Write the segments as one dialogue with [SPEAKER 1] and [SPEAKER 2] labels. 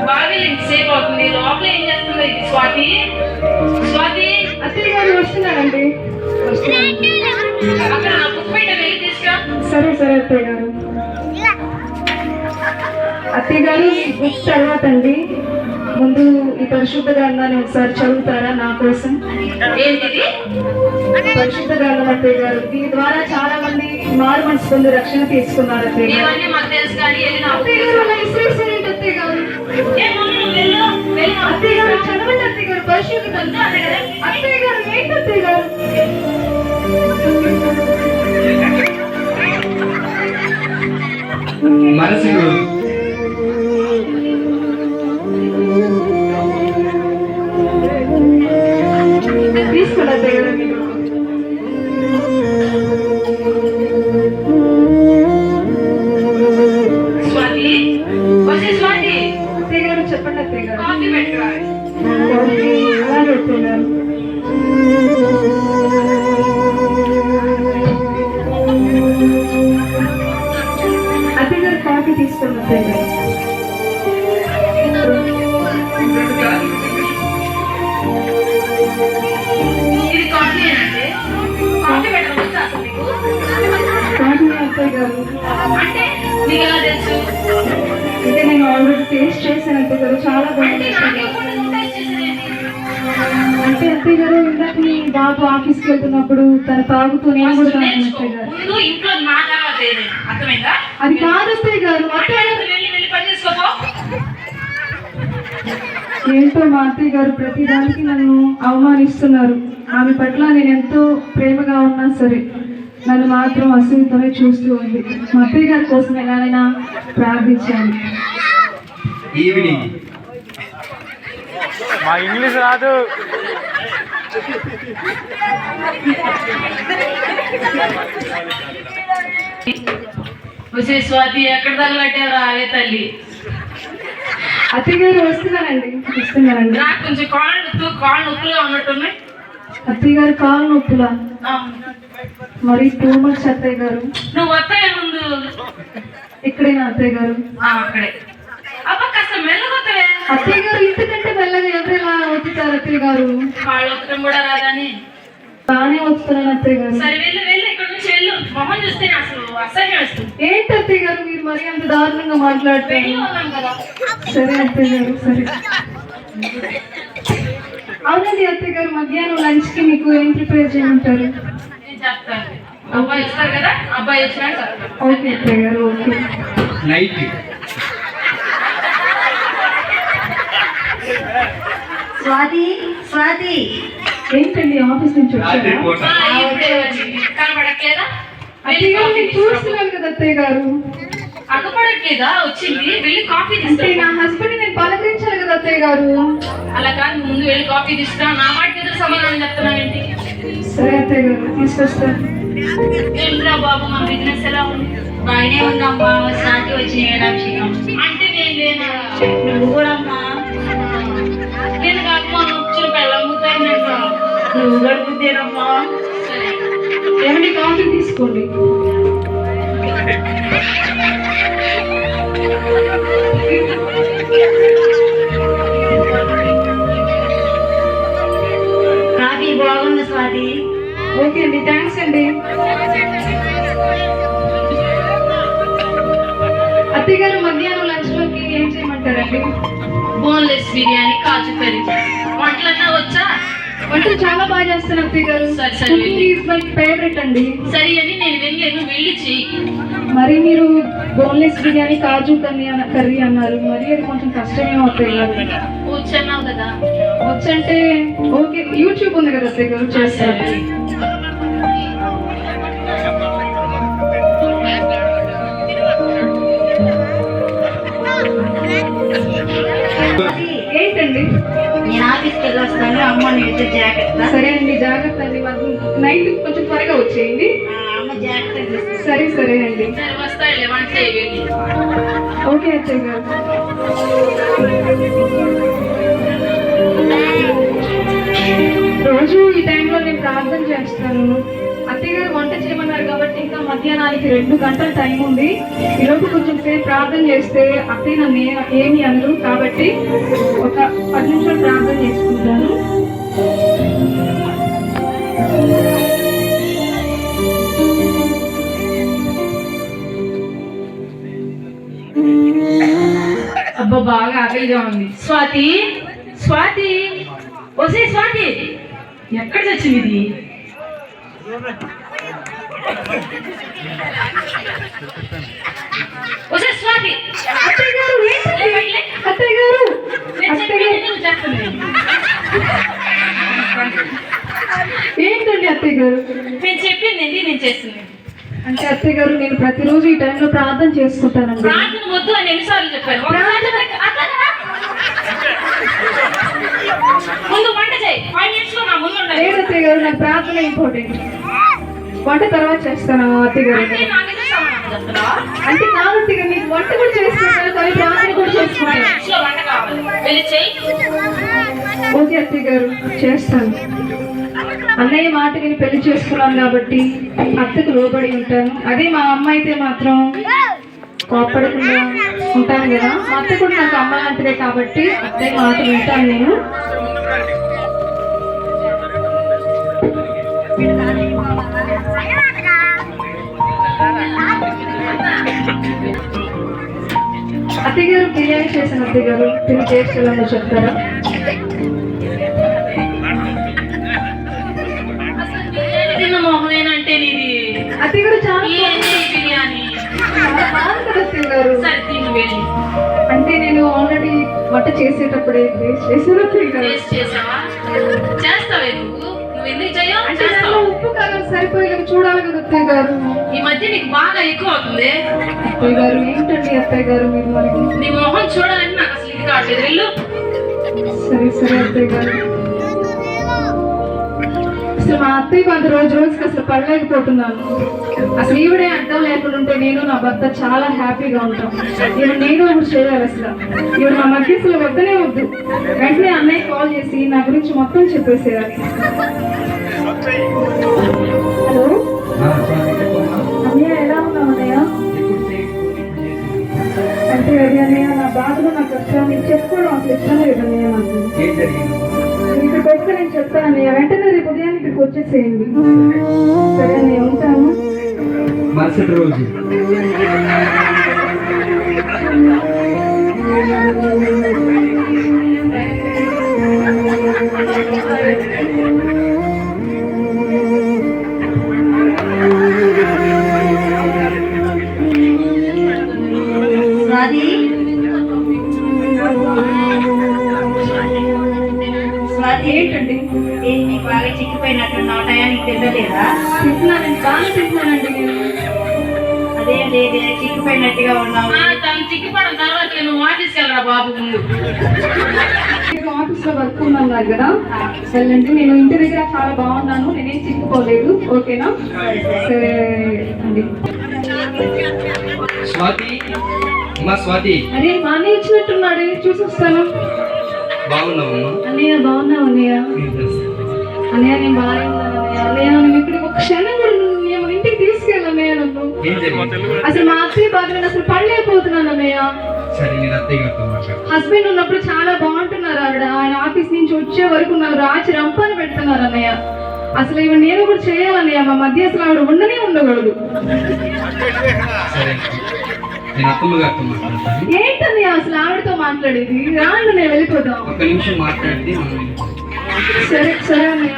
[SPEAKER 1] బాగా సేపు అవుతుంది. లోపల ఏం చేస్తుంది ఇది స్వాతి? స్వాతి
[SPEAKER 2] అత్తయ్య గారు వస్తున్నారండి.
[SPEAKER 1] అక్కడ నా బుక్ పెట్ట వెళ్ళి తీసుకురా.
[SPEAKER 2] సరే సరే అత్తయ్య గారు. అత్తయ్య గారు బుక్ తర్వాత అండి, ముందు ఈ పరిశుద్ధ గ్రంథాన్ని ఒకసారి చదువుతారా నా కోసం?
[SPEAKER 1] ఏంటిది
[SPEAKER 2] పరిశుద్ధ గ్రంథం అత్తయ్య గారు. దీని ద్వారా చాలా మంది మారు మనసు పొంది రక్షణ తీసుకున్నారు అత్తయ్య గారు.
[SPEAKER 1] ఇవన్నీ మాకు తెలుసు కానీ
[SPEAKER 2] అత్తయ్య గారు అలా విసిరేసారేంటి అత్తయ్య గారు? అత్తయ్య గారు చదవండి అత్తయ్య గారు. పరిశుద్ధ గ్రంథం అత్తయ్య గారు ఏంటి అత్తయ్య గారు?
[SPEAKER 3] మనసుకు
[SPEAKER 2] తీసుకోండి అత్తయ్య గారు. మీరు
[SPEAKER 1] స్వాతి వచ్చే స్వాతి
[SPEAKER 2] అత్తయ్య గారు చెప్పండి అత్తయ్య గారు.
[SPEAKER 1] కాఫీ పెట్టురా.
[SPEAKER 2] అలాగే అత్తయ్య గారు. అత్తయ్య గారు కాఫీ తీసుకోండి అత్తయ్య గారు.
[SPEAKER 1] ఇది కాఫీ అంటే కాఫీ పెట్టడం వచ్చా అసలు నీకు?
[SPEAKER 2] కాఫీ అత్తయ్య గారు
[SPEAKER 1] అంటే నీకు ఎలా తెలుసు?
[SPEAKER 2] అంటే నేను ఆల్రెడీ టేస్ట్ చేశాను అత్తయ్య గారు. చాలా
[SPEAKER 1] అంటే
[SPEAKER 2] బాగుంది అత్తయ్య
[SPEAKER 1] నాకే
[SPEAKER 2] గారు.
[SPEAKER 1] కూడా నువ్వు టేస్ట్ చేసేదేంటి?
[SPEAKER 2] అంటే అత్తయ్య గారు ఇందాక మీ బాబు ఆఫీస్కి వెళ్తున్నప్పుడు తను తాగుతూ నేను కూడా తాగాను అత్తయ్య గారు.
[SPEAKER 1] ముందు ఇంట్లో నా తర్వాత ఏదైనా అర్థమైందా?
[SPEAKER 2] అది కాదు అత్తయ్య గారు. అత్తయ్య గారు
[SPEAKER 1] వెళ్ళి వెళ్ళి పని చేసుకోపో.
[SPEAKER 2] ఏంటో మా అత్తయ్య గారు ప్రతిదానికి నన్ను అవమానిస్తున్నారు. ఆమె పట్ల నేను ఎంతో ప్రేమగా ఉన్నా సరే నన్ను మాత్రం అసూయతోనే చూస్తూ ఉంది. మా అత్తయ్య గారి కోసం ఎలాగైనా ప్రార్థించాను.
[SPEAKER 3] ఈవినింగ్
[SPEAKER 4] మా ఇంగ్లీష్ రాదు.
[SPEAKER 1] వచ్చే స్వాతి ఎక్కడ తగలట్టారా అవే తల్లి.
[SPEAKER 2] అత్తయ్య గారు వస్తున్నానండి.
[SPEAKER 1] నాకు కొంచెం కాళ్ళు నొప్పులుగా ఉన్నట్టున్నాయి.
[SPEAKER 2] అత్తయ్య గారు కాలు నొప్పులా? మరి టూ మచ్ అత్తయ్య గారు.
[SPEAKER 1] నువ్వు వస్తాయి ముందు
[SPEAKER 2] ఇక్కడేనా అత్తయ్య గారు?
[SPEAKER 1] అక్కడే. అబ్బా కాస్త మెల్లగొత్తవే.
[SPEAKER 2] అత్తయ్య గారు ఇంతకంటే మెల్లగా ఎవరు ఎలా వచ్చుతారు అత్తయ్య గారు?
[SPEAKER 1] కాళ్ళు ఒత్తడం కూడా రాదని.
[SPEAKER 2] బాగానే వస్తున్నాను అత్తయ్య గారు.
[SPEAKER 1] సరే వెళ్ళు వెళ్ళు, ఇక్కడ నుంచి వెళ్ళు. మొహం చూస్తే అసలు అసహ్యం వేస్తుంది.
[SPEAKER 2] ఏంటి అత్తయ్య గారు మీరు మరి అంత దారుణంగా మాట్లాడతారు?
[SPEAKER 1] పెళ్ళి ఉన్నాం కదా.
[SPEAKER 2] సరే అత్తయ్య గారు సరే. అవునండి అత్తయ్య గారు, మధ్యాహ్నం లంచ్ కి మీకు ఏం ప్రిపేర్ చేయమంటారు?
[SPEAKER 1] నేను చెప్తాను. అబ్బాయి వస్తారు కదా, అబ్బాయి వచ్చినాక చెప్తాను.
[SPEAKER 2] ఓకే అత్తయ్య గారు ఓకే.
[SPEAKER 3] నైట్
[SPEAKER 5] స్వాతి స్వాతి
[SPEAKER 2] ఏంటండి ఆఫీస్ నుంచి
[SPEAKER 3] రాత్రి
[SPEAKER 2] వచ్చారా?
[SPEAKER 3] పూట
[SPEAKER 1] ఇప్పుడే వచ్చింది. కనబడట్లేదా?
[SPEAKER 2] అత్తయ్య గారు నేను చూస్తున్నాను కదా అత్తయ్య గారు.
[SPEAKER 1] అగపడట్లేదా? వచ్చింది, వెళ్ళి కాఫీ
[SPEAKER 2] అంటే
[SPEAKER 1] తీసుకురా.
[SPEAKER 2] నా హస్బెండ్ నేను పలకరించాను కదా అత్తయ్య గారు.
[SPEAKER 1] అలా కాదు, నువ్వు ముందు వెళ్ళి కాఫీ తీసుకురా. నా మాటకి ఎదురు సమాధానం చెప్తున్నావు ఏంటి?
[SPEAKER 2] సరే అత్తయ్య గారు తీసుకొస్తాను.
[SPEAKER 1] ఏంట్రా బాబు, మా బిజినెస్ ఎలా ఉంది?
[SPEAKER 5] బాగానే ఉందమ్మా. శాంతి వచ్చిన ఏడాభిషేకం.
[SPEAKER 1] అంటే నేను లేనా?
[SPEAKER 5] నువ్వు కూడా అమ్మా.
[SPEAKER 1] నేను కాక మా నొచ్చిన పెళ్ళమ్ముతాయినట్టు.
[SPEAKER 5] నువ్వు కూడా కుద్దేనమ్మా.
[SPEAKER 1] సరే
[SPEAKER 2] ఏమండి కాఫీ తీసుకోండి.
[SPEAKER 5] కాఫీ బాగుంది స్వాతి.
[SPEAKER 2] ఓకే అండి, థ్యాంక్స్ అండి. అత్తయ్య గారు మధ్యాహ్నం లంచ్ లోకి ఏం చేయమంటారండి?
[SPEAKER 1] బోన్లెస్ బిర్యానీ, కాజు కర్రీ. వంటలన్నా వచ్చా?
[SPEAKER 2] వంటలు చాలా బాగా చేస్తాను అత్తయ్య గారు.
[SPEAKER 1] సరే, సరే.
[SPEAKER 2] కుకింగ్ ఈజ్ మై ఫేవరెట్ అండి.
[SPEAKER 1] సరే అని నేను వెళ్ళలేను, వెళ్ళి చెయ్యి.
[SPEAKER 2] మరి మీరు బోన్లెస్ బిర్యానీ కాజు కర్రీ అన్నారు, మరి అది కొంచెం కష్టమేమో అత్తయ్య గారు.
[SPEAKER 1] వచ్చన్నావు కదా.
[SPEAKER 2] వచ్చంటే ఓకే, యూట్యూబ్ ఉంది కదా అత్తయ్య గారు, చేస్తారు.
[SPEAKER 1] సరే.
[SPEAKER 5] స్వాతి,
[SPEAKER 2] ఏంటండి?
[SPEAKER 5] నేను ఆఫీస్కి వెళ్ళొస్తాను. అమ్మ నేను జాగ్రత్త.
[SPEAKER 2] సరే అండి, జాగ్రత్త అండి. నైట్ కొంచెం త్వరగా వచ్చేయండి.
[SPEAKER 5] అమ్మ జాగ్రత్త చూసుకో.
[SPEAKER 2] సరే సరే అండి.
[SPEAKER 1] సరే వస్తాయిలే, వంట చేయాలి.
[SPEAKER 2] ఓకే అత్తయ్య గారు. రోజు ఈ టైంలో నేను ప్రార్థన చేస్తాను. అత్తయ్య గారు వంట చేయమన్నారు కాబట్టి ఇంకా మధ్యాహ్నానికి 2 గంటల టైం ఉంది. ఈలోపు కొంచెం సేపు ప్రార్థన చేస్తే అత్తయ్య నన్ను ఏమి అనరు కాబట్టి ఒక 10 నిమిషాలు ప్రార్థన చేసుకుంటాను.
[SPEAKER 1] అబ్బా బాగా ఆకలిగా ఉంది. స్వాతి, స్వాతి, ఒసే స్వాతి, ఎక్కడ చచ్చింది ఇది? ఒసే స్వాతి,
[SPEAKER 2] అత్తయ్య గారు అత్తయ్య గారు ఏంటండి అత్తయ్య గారు?
[SPEAKER 1] నేను చెప్పింది నేను చేస్తుంది.
[SPEAKER 2] అంటే అత్తయ్య గారు నేను ప్రతిరోజు ఈ టైంలో ప్రార్థన చేసుకుంటానండి.
[SPEAKER 1] ప్రార్థన వద్దు అని ఎన్నిసార్లు చెప్పాను. ముందు వంట చేయి, 5 minutes లో నా ముందు ఉండాలి.
[SPEAKER 2] లేదు అత్తయ్య గారు, నాకు ప్రార్థన ఇంపార్టెంట్. వంట తర్వాత చేస్తాను అత్తయ్య గారు.
[SPEAKER 1] అంటే నాకైతే సమాధానం చెప్తావా?
[SPEAKER 2] అంటే కాదు అత్తయ్య గారు, మీకు వంట కూడా చేసుకుంటాను కానీ ప్రార్థన కూడా
[SPEAKER 1] 5
[SPEAKER 2] చేసుకుంటాను.
[SPEAKER 1] minutes లో వంట కావాలి, వెళ్ళి చేయి.
[SPEAKER 2] ఓకే అత్తయ్య గారు, చేస్తాను. అన్నయ్య మాట విని పెళ్లి చేసుకున్నాను కాబట్టి అత్తకు లోబడి ఉంటాను. అదే మా అమ్మ అయితే మాత్రం కోప్పడకుండా ఉంటాను కదా. మా అత్త కూడా నాకు అమ్మ లాంటిదే కాబట్టి అత్తయ్య మాట వింటాను నేను. అత్తయ్య గారు బిర్యానీ చేశాను. అత్తయ్య గారు తిని టేస్ట్ ఎలా ఉందో చెప్తారా?
[SPEAKER 1] తిన్న మొహమేనంటే నీది.
[SPEAKER 2] అత్తయ్య గారు చాలా
[SPEAKER 1] ఏంటి ఈ బిర్యానీ?
[SPEAKER 2] బాగుంది కదా అత్తయ్య గారు.
[SPEAKER 1] సరే తిను వెళ్ళి.
[SPEAKER 2] అంటే నేను ఆల్రెడీ వంట చేసేటప్పుడే టేస్ట్ చేశాను అత్తయ్య గారు.
[SPEAKER 1] టేస్ట్ చేసావా? చేస్తావే నువ్వు ఎందుకు చేయవు?
[SPEAKER 2] అంటే దాంట్లో ఉప్పు కారం సరిపోయేలాగా చూడాలి కదా అత్తయ్య గారు.
[SPEAKER 1] ఈ మధ్య నీకు బాగా ఎక్కువ అవుతుంది.
[SPEAKER 2] అత్తయ్య గారు ఏంటండి అత్తయ్య గారు మీరు మనకి?
[SPEAKER 1] నీ మొహం చూడాలని నాకు అసలు ఇది కావట్లేదు. వెళ్ళు.
[SPEAKER 2] సరే సరే అత్తయ్య గారు. అసలు మా అత్తయ్య కొంత రోజుకి అసలు పడలేకపోతున్నాను. అసలు ఈవిడే అడ్డం లేకుండా ఉంటే నేను నా భర్త చాలా హ్యాపీగా ఉంటాం. ఈవిడ నేను ఇప్పుడు చేయాలి. అసలు ఈవిడ మా మధ్య అసలు వద్దనే వద్దు. వెంటనే అన్నయ్య కాల్ చేసి నా గురించి మొత్తం చెప్పేసేయాలి. హలో అన్నయ్య, ఎలా ఉన్నావు అన్నయ్య? అంటే అది అన్నయ్య, నా బాధలో నా కష్టాలు నీకు చెప్పుకోవడం అసలు ఇష్టం లేదు అన్నయ్య. నాకు ఇక్కడికి వస్తే నేను చెప్తాను అన్నయ్య. వెంటనే రేపు ఉదయాన్ని ఇక్కడికి వచ్చేసేయండి. సరే అన్నయ్య, ఉంటాను.
[SPEAKER 3] మరుసటి రోజు
[SPEAKER 5] స్వాతి, స్వాతి
[SPEAKER 2] ఏంటండి?
[SPEAKER 5] ఏంటి నీకు బాగా చిక్కిపోయినట్టున్నావు? టయానికి తినలేదా?
[SPEAKER 2] తింటున్నానండి, బాగా తింటున్నానండి నేను.
[SPEAKER 5] అదే లేదే చిక్కిపోయినట్టుగా ఉన్నావు.
[SPEAKER 1] తను చిక్కిపడిన తర్వాత నువ్వు ఆఫీస్కి వెళ్ళరా బాబు ముందు.
[SPEAKER 2] మీరు ఆఫీస్ లో వర్క్ ఉందన్నారు కదా, వెళ్ళండి. నేను ఇంటి దగ్గర చాలా బాగున్నాను, నేనేం చిక్కుకోలేదు. ఓకేనా? సరే అండి.
[SPEAKER 3] స్వాతి, అమ్మా స్వాతి,
[SPEAKER 2] అరే మా అన్నయ్య వచ్చినట్టున్నాడు, చూసి వస్తాను.
[SPEAKER 3] బాగున్నావమ్మా?
[SPEAKER 2] అన్నయ్య బాగున్నావు అన్నయ్య? అన్నయ్య నేను బాగానే ఉన్నాను అన్నయ్య. అన్నయ్య నేను ఇక్కడికి ఒక క్షణం కూడా నేను ఇంటికి తీసుకెళ్ళన్నయ్య నన్ను.
[SPEAKER 3] ఏం జరిగింది?
[SPEAKER 2] అసలు మా అత్తయ్య బాధ నేను అసలు పడలేకపోతున్నాను అన్నయ్య.
[SPEAKER 3] సరే నేను అత్తయ్య గారితో మాట్లాడు.
[SPEAKER 2] హస్బెండ్ ఉన్నప్పుడు చాలా బాగుంటున్నారు ఆవిడ. ఆయన ఆఫీస్ నుంచి వచ్చే వరకు నాకు రాచి రంపాన్ని పెడుతున్నారు అన్నయ్య. అసలు ఇవి నేను కూడా చేయాలన్నయ్య. మా మధ్య అసలు ఆవిడ ఉండనే ఉండకూడదు.
[SPEAKER 3] సరే నేను అత్తమ్మ గారితో మాట్లాడతాను.
[SPEAKER 2] ఏంటన్నయ్య అసలు ఆవిడతో మాట్లాడేది? రాండి నేను వెళ్ళిపోతాం.
[SPEAKER 3] ఒక్క నిమిషం మాట్లాడితే మనం
[SPEAKER 2] సరే సరే అన్నయ్య.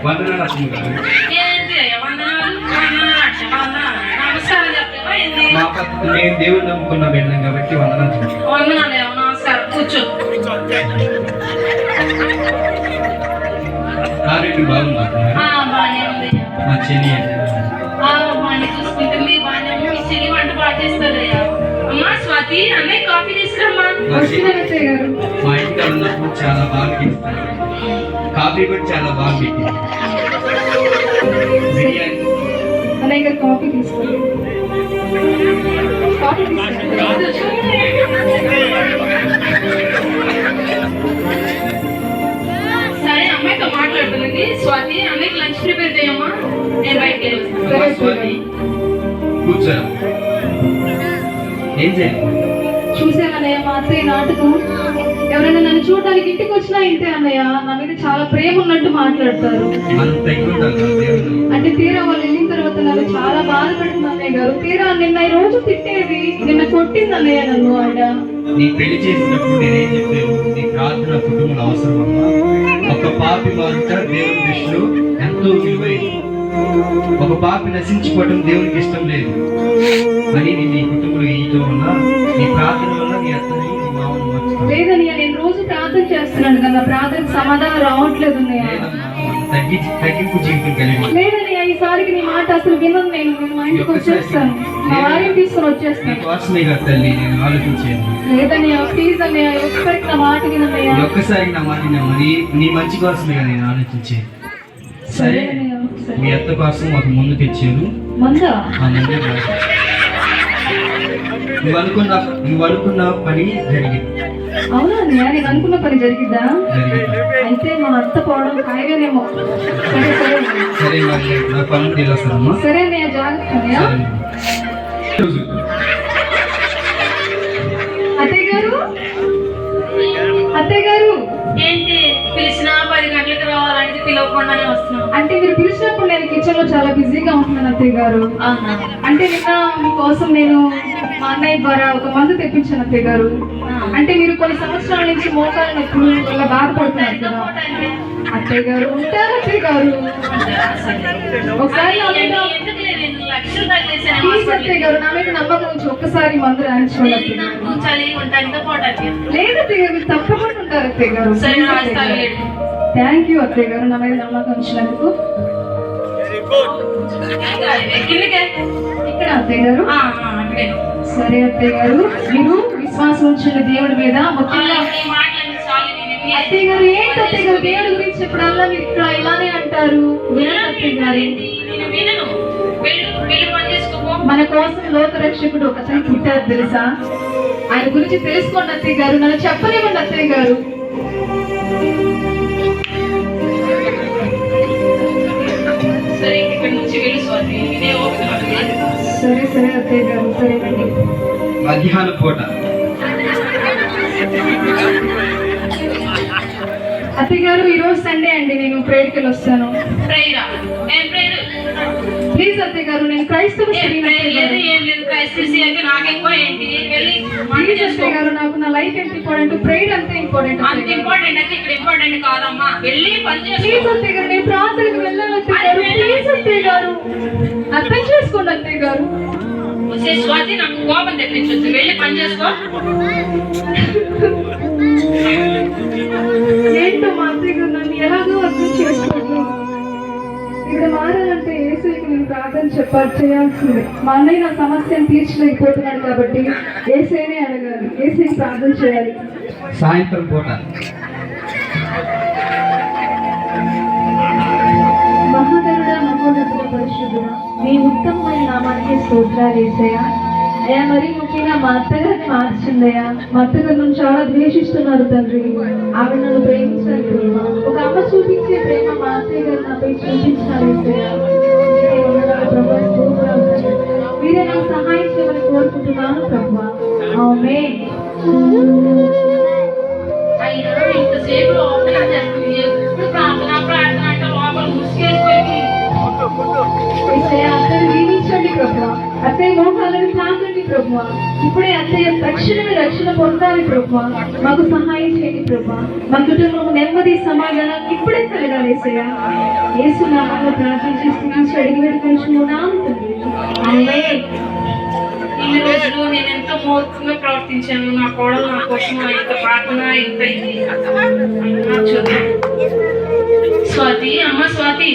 [SPEAKER 3] వందనాలు అత్తమ్మ గారు.
[SPEAKER 1] ఏంటి అయ్యా వందనాలు? నమస్కారం చెప్తావా ఏంది?
[SPEAKER 3] మా పద్ధతి నేను దేవుడు నమ్ముకున్న వెళ్ళాం కాబట్టి వందనాలు చెప్తాను.
[SPEAKER 1] వందనాలు ఏమో. నమస్కారం, కూర్చో.
[SPEAKER 3] కారెడ్డి బాగుందా?
[SPEAKER 1] బాగానే ఉంది.
[SPEAKER 3] మా చెల్లి
[SPEAKER 1] బాగానే చూసుకుంటుంది. బాగానే ఉంది. మీ చెల్లి వంట బాగా చేస్తారయ్యా. అమ్మా స్వాతి, అన్నయ్య కాఫీ తీసుకురమ్మా.
[SPEAKER 2] వస్తున్నాను అత్తయ్య గారు.
[SPEAKER 3] మా ఇంటికి ఉన్నప్పుడు చాలా బాగా చేస్తాను. కాఫీ కూడా చాలా బాగా పెట్టింది. బిర్యానీ
[SPEAKER 2] అన్నయ్య గారు కాఫీ తీసుకోండి. కాఫీ తీసుకోండి.
[SPEAKER 1] స్వాతి అన్నకి లంచ్ ప్రిపేర్ చేయమ్మా, నేను బయటికి వెళ్ళి వస్తాను.
[SPEAKER 3] అమ్మా స్వాతి కూర్చోరా. ఏం చేయాలి?
[SPEAKER 2] చూసానన్నయ్య మా అత్తయ్య నాటకం. ఎవరైనా నన్ను చూడడానికి ఇంటికి వచ్చినా ఇంతే అన్నయ్య, నా మీద చాలా ప్రేమ ఉన్నట్టు మాట్లాడతారు.
[SPEAKER 3] మనం తగ్గుండాలి దేవుడు.
[SPEAKER 2] అంటే తీరా వాళ్ళు వెళ్ళిన తర్వాత నన్ను చాలా బాధపడుతుంది అన్నయ్య గారు. తీరా నిన్న ఈ రోజు తిట్టేది, నిన్న కొట్టింది అన్నయ్య నన్ను ఆవిడ.
[SPEAKER 3] నీ పెళ్లి చేసినప్పుడు నేనేం చెప్పాను? నీ ప్రార్థన కుటుంబంలో అవసరమమ్మా. ఒక పాపి మారుట దేవుని దృష్టిలో ఎంతో విలువైంది. ఒక పాపి నశించిపోవడం దేవునికి ఇష్టం లేదు అని నేను నీ కుటుంబంలో వేయటం వల్ల, నీ ప్రార్థన వల్ల నీ అత్తని నీ మామను మార్చుకోవాలి.
[SPEAKER 2] లేదన్నయ్య, నేను రోజు ప్రార్థన చేస్తున్నాను కదా, ప్రార్థనకు సమాధానం రావట్లేదు అన్నయ్య.
[SPEAKER 3] తగ్గింపు జీవితం కలిగి
[SPEAKER 2] లేదన్నయ్య, ఈసారికి నీ మాట అసలు వినను. నేను మా ఇంటికి వచ్చేస్తాను, మా వారిని తీసుకొని వచ్చేస్తాను.
[SPEAKER 3] కోసమే కదా తల్లి నేను ఆలోచించాను.
[SPEAKER 2] లేదన్నయ్య, ప్లీజ్ అన్నయ్య, ఒక్కరికి నా మాట వినన్నయ్య.
[SPEAKER 3] ఒక్కసారి నా మాట వినమ్మా. నీ మంచి కోసమే కదా నేను ఆలోచించాను. సరే,
[SPEAKER 2] అన్నయ్య, సరే.
[SPEAKER 3] మీ అత్త కోసం ఒక ముందు తెచ్చాను.
[SPEAKER 2] మందా?
[SPEAKER 3] ఆ ముందే నువ్వు అనుకున్న పని జరిగింది.
[SPEAKER 2] అవునా అన్నయ్య, నేను అనుకున్న పని జరిగిద్దా? అయితే మా అత్త పోవడం ఖాయగానేమో. సరే సరే అన్నయ్య.
[SPEAKER 3] సరే మరి నా పనులు తెలియస్తానమ్మా.
[SPEAKER 2] సరే అన్నయ్య, జాగ్రత్త అన్నయ్య. అత్తయ్య గారు, అత్తయ్య గారు.
[SPEAKER 1] ఏంటి పిలిచినా 10 గంటలకు రావాలంటే పిలవకుండానే వస్తున్నావు?
[SPEAKER 2] అంటే మీరు పిలిచినప్పుడు నేను కిచెన్ లో చాలా బిజీగా ఉంటున్నాను అత్తయ్య గారు.
[SPEAKER 1] అవునా?
[SPEAKER 2] అంటే నిన్న మీకోసం నేను మా అన్నయ్య ద్వారా ఒక మందు తెప్పించాను అత్తయ్య గారు. అంటే మీరు కొన్ని సంవత్సరాల నుంచి మోకాలు నొప్పులు ఇలా బాధపడుతున్నారు కదా అత్తయ్య గారు. ఉంటారు అత్తయ్య గారు, ఒకసారి నా మీద
[SPEAKER 1] ఎందుకులే, 2 లక్షలు తగ్గేసాను
[SPEAKER 2] ప్లీజ్ అత్తయ్య గారు, నా మీద నమ్మకం ఉంచి ఒక్కసారి మందు రాయించుకోండి అత్తయ్య గారు.
[SPEAKER 1] నాకు చలి ఉంటానితో పోటానికి.
[SPEAKER 2] లేదు అత్తయ్య గారు, మీరు తప్పకుండా ఉంటారు అత్తయ్య గారు.
[SPEAKER 1] సరే రాస్తాను.
[SPEAKER 2] థ్యాంక్ యూ అత్తయ్య గారు, నా మీద నమ్మకం ఉంచినందుకు.
[SPEAKER 1] కిందకే.
[SPEAKER 2] ఇక్కడ అత్తయ్య గారు.
[SPEAKER 1] అక్కడే.
[SPEAKER 2] సరే అత్తయ్య గారు, మీరు విశ్వాసం ఉంచిన దేవుడి మీద ముఖ్యంగా
[SPEAKER 1] ఈ మాటలన్నీ చాలు, నేను
[SPEAKER 2] అత్తయ్య గారు. ఏంటి అత్తయ్య గారు, దేవుడి గురించి ఎప్పుడల్లా మీరు ఇక్కడ ఇలానే అంటారు. వినండి అత్తయ్య గారు,
[SPEAKER 1] నేను వినను. వెళ్ళి పని చేసుకోపో.
[SPEAKER 2] మన కోసం లోకరక్షకుడు ఒకసారి పుట్టారు తెలుసా? ఆయన గురించి తెలుసుకోండి అత్తయ్య గారు, నన్ను చెప్పనివ్వండి అత్తయ్య గారు.
[SPEAKER 1] సరే ఇక్కడ నుంచి వెళ్ళి స్వాతి, ఇదే ఓపిక నాకు లేదు.
[SPEAKER 2] సరే సరే అత్తయ్య గారు, సరేనండి.
[SPEAKER 3] మధ్యాహ్నం పూట
[SPEAKER 2] అత్తయ్య గారు, ఈ రోజు సండే అండి, నేను ప్రేయర్కి వెళ్ళి వస్తాను.
[SPEAKER 1] ప్రేయరా? ఏం ప్రేయర్?
[SPEAKER 2] ప్లీజ్ అత్తయ్య గారు, నేను క్రైస్తవ
[SPEAKER 1] ఏం
[SPEAKER 2] స్త్రీని
[SPEAKER 1] ప్రేయర్
[SPEAKER 2] అత్తయ్య
[SPEAKER 1] లేదు,
[SPEAKER 2] గారు.
[SPEAKER 1] ఏం లేదు. క్రైస్తవీ అంటే నాకెక్కువ ఏంటి? వెళ్ళి పని
[SPEAKER 2] ప్లీజ్
[SPEAKER 1] చేసుకో.
[SPEAKER 2] అత్తయ్య గారు, నాకు నా లైఫ్ ఎంత ఇంపార్టెంట్, ప్రేయర్ అంతే ఇంపార్టెంట్
[SPEAKER 1] అంత
[SPEAKER 2] అత్తయ్య గారు.
[SPEAKER 1] ఇంపార్టెంట్ అయితే ఇక్కడ ఇంపార్టెంట్ కాదమ్మా. వెళ్ళి పని
[SPEAKER 2] ప్లీజ్
[SPEAKER 1] చేసుకో.
[SPEAKER 2] అత్తయ్య గారు, నేను ప్రార్థనకు వెళ్ళాను అత్తయ్య గారు. ప్లీజ్ అత్తయ్య గారు, అర్థం చేసుకోండి అత్తయ్య గారు.
[SPEAKER 1] వచ్చే స్వాతి, నాకు కోపం తెప్పించొద్దు. వెళ్ళి పని చేసుకో.
[SPEAKER 2] ఏంటో మా అత్తయ్య గారు నన్ను ఎలాగో అర్థం చేసుకోండి. ఇక్కడ మారాలంటే ఏసైకి నేను ప్రార్థన చేయాల్సిందే. మా అన్నయ్య నా సమస్యను తీర్చలేకపోతున్నాడు కాబట్టి ఏసైనే అడగాలి, ఏసైకి ప్రార్థన చేయాలి.
[SPEAKER 3] సాయంత్రం పూట
[SPEAKER 2] మహాగరుడ మహోన్నతుల పరిశుద్ధుడా, మీ ఉత్తమమైన నామానికి స్తోత్రాలు యేసయ్యా. అయ్యా, మరీ ముఖ్యంగా మా అత్తగారిని మార్చిందయ్యా. మా అత్తగారు నన్ను చాలా ద్వేషిస్తున్నారు తండ్రి. ఆవిడ నన్ను ప్రేమించాలి ప్రేమ. ఒక అమ్మ చూపించే ప్రేమ మా అత్తయ్య గారు నాపై చూపించాలి యేసయ్యా. మీరే వందనాలు ప్రభువా, స్తోత్రాలు తండ్రి. మీరే నాకు సహాయం చేయమని కోరుకుంటున్నాను ప్రభువా. ఆమేన్.
[SPEAKER 1] అయ్యో, ఇంతసేపు లోపల చేస్తుంది. ఎప్పుడు ప్రార్థన ప్రార్థన అంటే లోపల ముసుగేసుకొని
[SPEAKER 2] యేసయ్యా, అత్తయ్య దీవించండి ప్రభువా. అత్తయ్య మోకాలను తాకండి ప్రభువా. ఇప్పుడే అత్తయ్య తక్షణమే రక్షణ పొందాలి ప్రభువా. మాకు సహాయం చేయండి ప్రభువా. మా కుటుంబంలో నెమ్మది సమాధానం ఇప్పుడే కలగాలి యేసయ్యా. యేసు నామములో ప్రార్థించి స్తుతించి అడిగి వేడుకొనుచున్నాము తండ్రి. ఆమేన్.
[SPEAKER 1] ఇన్ని రోజులు నేను ఎంతో మూర్ఖంగా ప్రవర్తించాను. నా కోడలు నా కోసం ఇంత ప్రార్థన, ఇంత ఇది. చూద్దాం. స్వాతి, అమ్మ స్వాతి,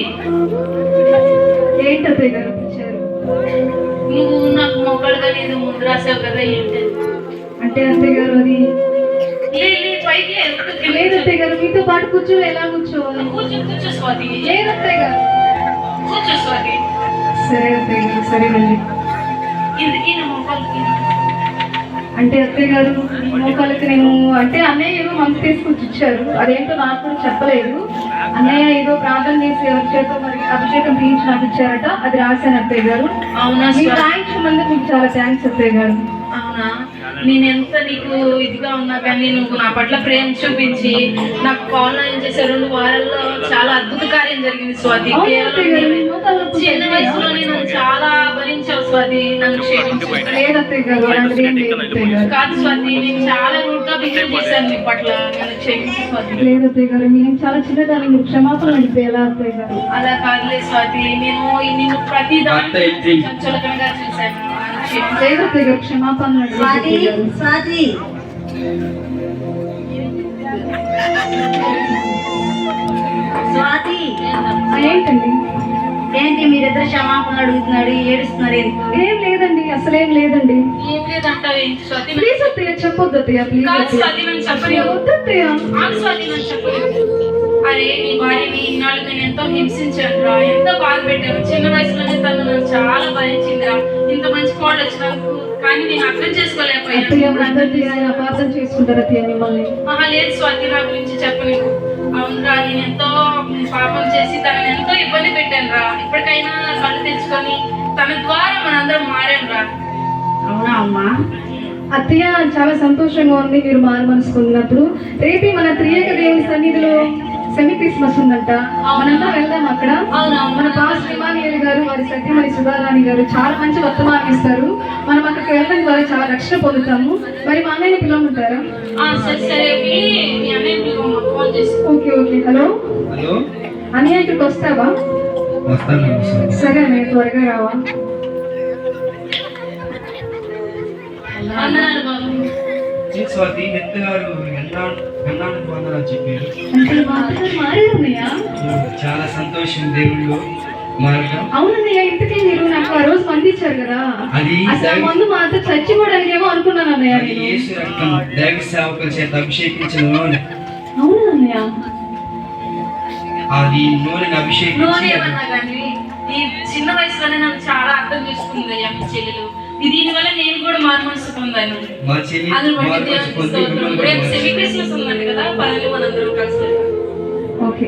[SPEAKER 2] ఏంటి అత్తయ్య గారు వచ్చారు?
[SPEAKER 1] నువ్వు నాకు మొక్కలుగా లేదు ముందు రాసావు కదా, ఏంటి?
[SPEAKER 2] అంటే అత్తయ్య గారు అది
[SPEAKER 1] పైకి
[SPEAKER 2] లేదు అత్తయ్య గారు, మీతో పాటు కూర్చో. ఎలా కూర్చోవాలి?
[SPEAKER 1] కూర్చో స్వాతి.
[SPEAKER 2] లేదు అత్తయ్య గారు.
[SPEAKER 1] కూర్చో స్వాతి.
[SPEAKER 2] సరే అత్తయ్య గారు, సరేనండి.
[SPEAKER 1] ఈయన మొక్కలకి
[SPEAKER 2] అంటే అత్తయ్య గారు, ఈ మోకాళ్ళకి నేను అంటే అన్నయ్య ఏదో మందు తీసుకొచ్చి ఇచ్చారు. అదేంటో నాకు కూడా చెప్పలేదు. అన్నయ్య ఏదో ప్రార్థన చేసి ఎవరి చేత మరి అభిషేకం తీయించి నాకు ఇచ్చారట, అది రాశాను అత్తయ్య గారు.
[SPEAKER 1] అవునా
[SPEAKER 2] మీకు
[SPEAKER 1] స్వాతి?
[SPEAKER 2] రాయించమందుకు మీకు చాలా థ్యాంక్స్ అత్తయ్య గారు.
[SPEAKER 1] అవునా, నేను ఎంత నీకు ఇదిగా ఉన్నా కానీ నువ్వు నా పట్ల ప్రేమ చూపించి నాకు కాల్ ఏం చేసే 2 వారాల్లో చాలా అద్భుత కార్యం జరిగింది స్వాతి.
[SPEAKER 2] అవునా
[SPEAKER 1] కేవలం
[SPEAKER 2] అత్తయ్య గారు?
[SPEAKER 1] నీవే.
[SPEAKER 2] మీ మోకాళ్ళ నొప్పి
[SPEAKER 1] చిన్న
[SPEAKER 2] తగ్గాయా?
[SPEAKER 1] వయసులోనే నన్ను చాలా భరించావు స్వాతి, నన్ను క్షమించు.
[SPEAKER 2] లేదు అత్తయ్య గారు, అలాంటిది ఏం లేదు అత్తయ్య గారు.
[SPEAKER 1] కాదు స్వాతి, నేను చాలా రూట్ గా బిహేవ్ చేశాను నీ పట్ల, నన్ను క్షమించు స్వాతి.
[SPEAKER 2] లేదు అత్తయ్య గారు, నేను చాలా చిన్నదాన్ని, మీకు క్షమాపణ అడిగితే ఎలా అత్తయ్య గారు?
[SPEAKER 1] అలా కాదులే స్వాతి, నేను నిన్ను ప్రతి దాన్ని చులకనగా చూశాను, నన్ను క్షమించు.
[SPEAKER 2] లేదు అత్తయ్య గారు, క్షమాపణ అడిగితే
[SPEAKER 5] స్వాతి
[SPEAKER 2] అత్తయ్య గారు.
[SPEAKER 5] స్వాతి స్వాతి
[SPEAKER 2] ఏంటండి?
[SPEAKER 5] ఏంటి మీరిద్దరు క్షమాపణ అడుగుతున్నాడు, ఏడుస్తున్నారు ఎందుకు?
[SPEAKER 2] ఏం లేదండి, అసలేం లేదండి.
[SPEAKER 1] ఏం లేదంటావు ఏంటి స్వాతి?
[SPEAKER 2] ప్లీజ్ అత్తయ్య, చెప్పొద్దు అత్తయ్య, ప్లీజ్
[SPEAKER 1] కాదు
[SPEAKER 2] అత్తయ్య.
[SPEAKER 1] స్వాతి, నన్ను చెప్పని
[SPEAKER 2] వద్దు అత్తయ్య.
[SPEAKER 1] ఆగు స్వాతి, నన్ను చెప్పని. అరే నీ భార్యని ఇన్నాళ్ళు నేను ఎంతో హింసించాను రా, ఎంతో బాధ పెట్టాను. చిన్న వయసులోనే తను నన్ను చాలా భరించిందిరా, ఇంత మంచి కోళ్ళు వచ్చినందుకు. కానీ నేను అర్థం చేసుకోలేకపోయాను.
[SPEAKER 2] అత్తయ్య అందరికీ ఆయన అపార్థం చేసుకుంటారు అత్తయ్య మిమ్మల్ని.
[SPEAKER 1] ఆహా లేదు స్వాతి, నా గురించి చెప్పని. అవునరా, నేను ఎంతో పాపం చేసి తనని ఎంతో ఇబ్బంది పెట్టాను రా. ఇప్పటికైనా కళ్ళు తెచ్చుకొని తన ద్వారా మనందరం మారాం రా.
[SPEAKER 5] అవునా అమ్మా?
[SPEAKER 2] అత్తయ్య చాలా సంతోషంగా ఉంది మీరు మారు మనసు పొందినప్పుడు. రేపు మన త్రియేక దేవుని సన్నిధిలో సెమీ క్రిస్మస్ ఉందంట, మనంతా వెళ్దాం అక్కడ.
[SPEAKER 1] అవునవును.
[SPEAKER 2] మన పాస్ ఇమానియల్ గారు, వారి సత్యమణి సుధారాణి గారు చాలా మంచి వర్తమానం ఇస్తారు. మనం అక్కడికి వెళ్ళడం ద్వారా చాలా రక్షణ పొందుతాము. మరి మా అన్నయ్యని పిలవమంటారా?
[SPEAKER 1] సరే సరే, వెళ్ళి మీ అన్నయ్య ఫోన్ చేసి.
[SPEAKER 2] Okay okay. హలో
[SPEAKER 3] హలో,
[SPEAKER 2] అన్నయ్య, ఇక్కడికి వస్తావా?
[SPEAKER 3] వస్తాను స్వాతి.
[SPEAKER 2] సరే అన్నయ్య, త్వరగా రావా.
[SPEAKER 1] వందనాలు బాబు.
[SPEAKER 3] ఏ స్వాతి, నెత్త గారు ఎన్నాళ్ళకు వందనాలు చెప్పారు.
[SPEAKER 2] అంటే మా అత్తగారు మారారు అన్నయ్య.
[SPEAKER 3] చాలా సంతోషం దేవుళ్ళు మారడం.
[SPEAKER 2] అవునన్నయ్య, ఇంతకీ మీరు నాకు ఆ రోజు పంపించారు కదా,
[SPEAKER 3] అది
[SPEAKER 2] అసలు ముందు మా అత్త చచ్చిపోవడానికేమో అనుకున్నాను అన్నయ్య
[SPEAKER 3] అది
[SPEAKER 2] నేను.
[SPEAKER 3] యేసు రక్తం, దైవ సేవకుల చేత అభిషేకించిన నూనె.
[SPEAKER 2] అవునా అన్నయ్య?
[SPEAKER 3] అది నూనెని
[SPEAKER 1] నూనె
[SPEAKER 3] అభిషేకించి
[SPEAKER 1] ఏమన్నా కానీ ఈ చిన్న వయసులోనే నన్ను చాలా అర్థం చేసుకుంది అయ్యా మీ చెల్లెలు. దీనివల్ల నేను కూడా మారు మనసు పొందాను.
[SPEAKER 3] మా చెల్లి
[SPEAKER 1] అది బట్టి
[SPEAKER 3] మార్పు
[SPEAKER 1] దేవునికి
[SPEAKER 3] పొంది
[SPEAKER 1] స్తోత్రం.
[SPEAKER 3] మిమ్మల్ని
[SPEAKER 1] రేపు
[SPEAKER 3] కూడా
[SPEAKER 1] సెమీ క్రిస్మస్ ఉందండి కదా, పనులు మనందరం కలిసి వెళ్దాం.
[SPEAKER 2] ఓకే.